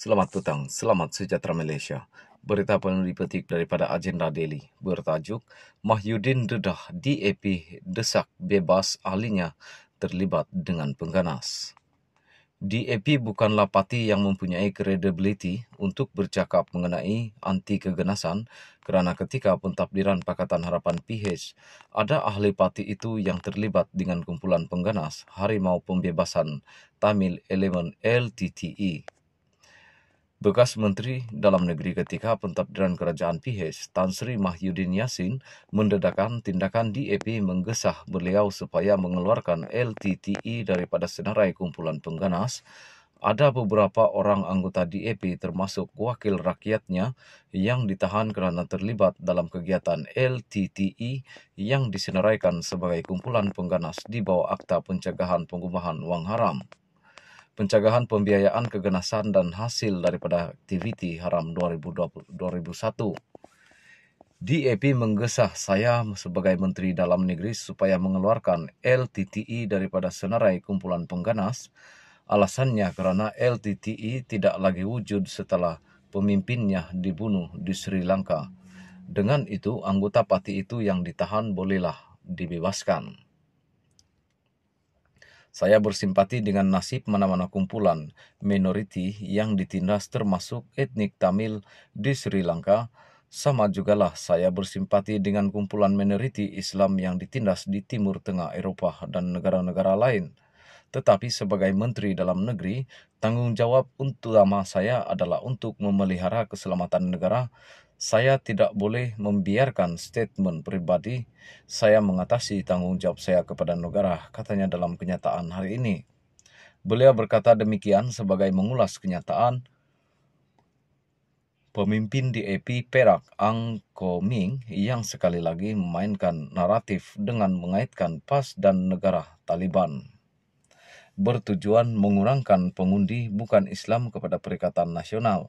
Selamat petang, selamat sejahtera Malaysia. Berita penuh dipetik daripada Agenda Daily bertajuk Mahyudin dedah DAP desak bebas ahlinya terlibat dengan pengganas. DAP bukanlah parti yang mempunyai kredibiliti untuk bercakap mengenai anti keganasan kerana ketika pentadbiran Pakatan Harapan PH, ada ahli parti itu yang terlibat dengan kumpulan pengganas Harimau Pembebasan Tamil Elemen LTTE. Bekas Menteri Dalam Negeri ketika pentadbiran kerajaan PH, Tan Sri Mahyudin Yassin, mendedahkan tindakan DAP menggesah beliau supaya mengeluarkan LTTE daripada senarai kumpulan pengganas. Ada beberapa orang anggota DAP termasuk wakil rakyatnya yang ditahan kerana terlibat dalam kegiatan LTTE yang disenaraikan sebagai kumpulan pengganas di bawah Akta Pencegahan Penggubahan Wang Haram, Pencegahan Pembiayaan Keganasan dan Hasil daripada Aktiviti Haram 2001. DAP menggesah saya sebagai Menteri Dalam Negeri supaya mengeluarkan LTTE daripada senarai kumpulan pengganas. Alasannya kerana LTTE tidak lagi wujud setelah pemimpinnya dibunuh di Sri Lanka. Dengan itu, anggota parti itu yang ditahan bolehlah dibebaskan. Saya bersimpati dengan nasib mana-mana kumpulan minoriti yang ditindas termasuk etnik Tamil di Sri Lanka. Sama jugalah saya bersimpati dengan kumpulan minoriti Islam yang ditindas di Timur Tengah Eropah dan negara-negara lain. Tetapi sebagai Menteri Dalam Negeri, tanggungjawab utama saya adalah untuk memelihara keselamatan negara. Saya tidak boleh membiarkan statement peribadi saya mengatasi tanggungjawab saya kepada negara, katanya dalam kenyataan hari ini. Beliau berkata demikian sebagai mengulas kenyataan pemimpin DAP Perak Ang Ko Ming yang sekali lagi memainkan naratif dengan mengaitkan PAS dan negara Taliban, bertujuan mengurangkan pengundi bukan Islam kepada Perikatan Nasional.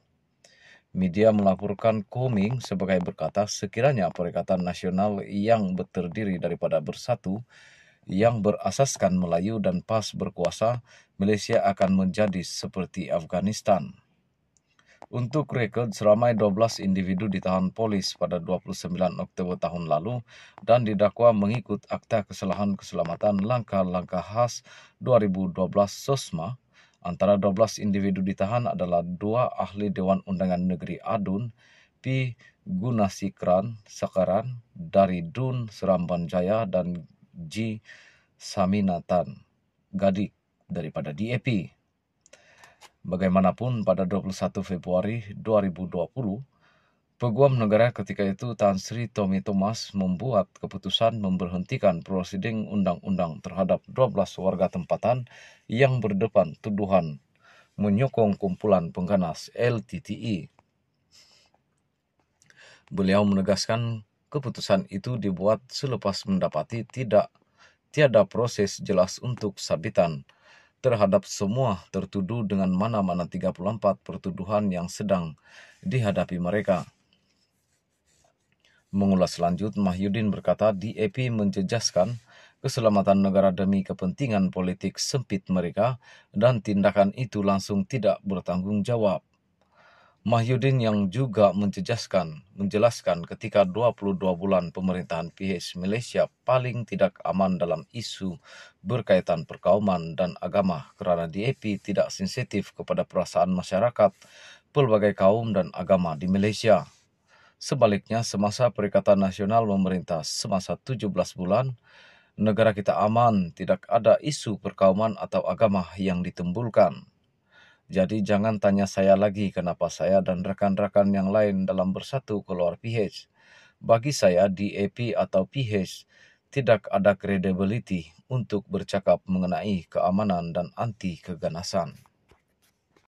Media melaporkan Ko Ming sebagai berkata sekiranya Perikatan Nasional yang terdiri daripada Bersatu yang berasaskan Melayu dan PAS berkuasa, Malaysia akan menjadi seperti Afghanistan. Untuk rekod, seramai 12 individu ditahan polis pada 29 Oktober tahun lalu dan didakwa mengikut Akta Kesalahan Keselamatan Langkah-Langkah Khas 2012 SOSMA. Antara 12 individu ditahan adalah 2 ahli Dewan Undangan Negeri Adun, P. Gunasikran Sakaran dari DUN Seremban Jaya dan G. Saminatan Gadik daripada DAP. Bagaimanapun, pada 21 Februari 2020, Peguam Negara ketika itu Tan Sri Tommy Thomas membuat keputusan memberhentikan prosiding undang-undang terhadap 12 warga tempatan yang berdepan tuduhan menyokong kumpulan pengganas LTTE. Beliau menegaskan keputusan itu dibuat selepas mendapati tiada proses jelas untuk sabitan terhadap semua tertuduh dengan mana-mana 34 pertuduhan yang sedang dihadapi mereka. Mengulas lanjut, Mahyudin berkata DAP menjejaskan keselamatan negara demi kepentingan politik sempit mereka dan tindakan itu langsung tidak bertanggungjawab. Mahyudin yang juga menjelaskan ketika 22 bulan pemerintahan PH Malaysia paling tidak aman dalam isu berkaitan perkauman dan agama kerana DAP tidak sensitif kepada perasaan masyarakat pelbagai kaum dan agama di Malaysia. Sebaliknya, semasa Perikatan Nasional memerintah semasa 17 bulan, negara kita aman, tidak ada isu perkauman atau agama yang ditimbulkan. Jadi jangan tanya saya lagi kenapa saya dan rakan-rakan yang lain dalam Bersatu keluar PH. Bagi saya, DAP atau PH tidak ada kredibiliti untuk bercakap mengenai keamanan dan anti keganasan.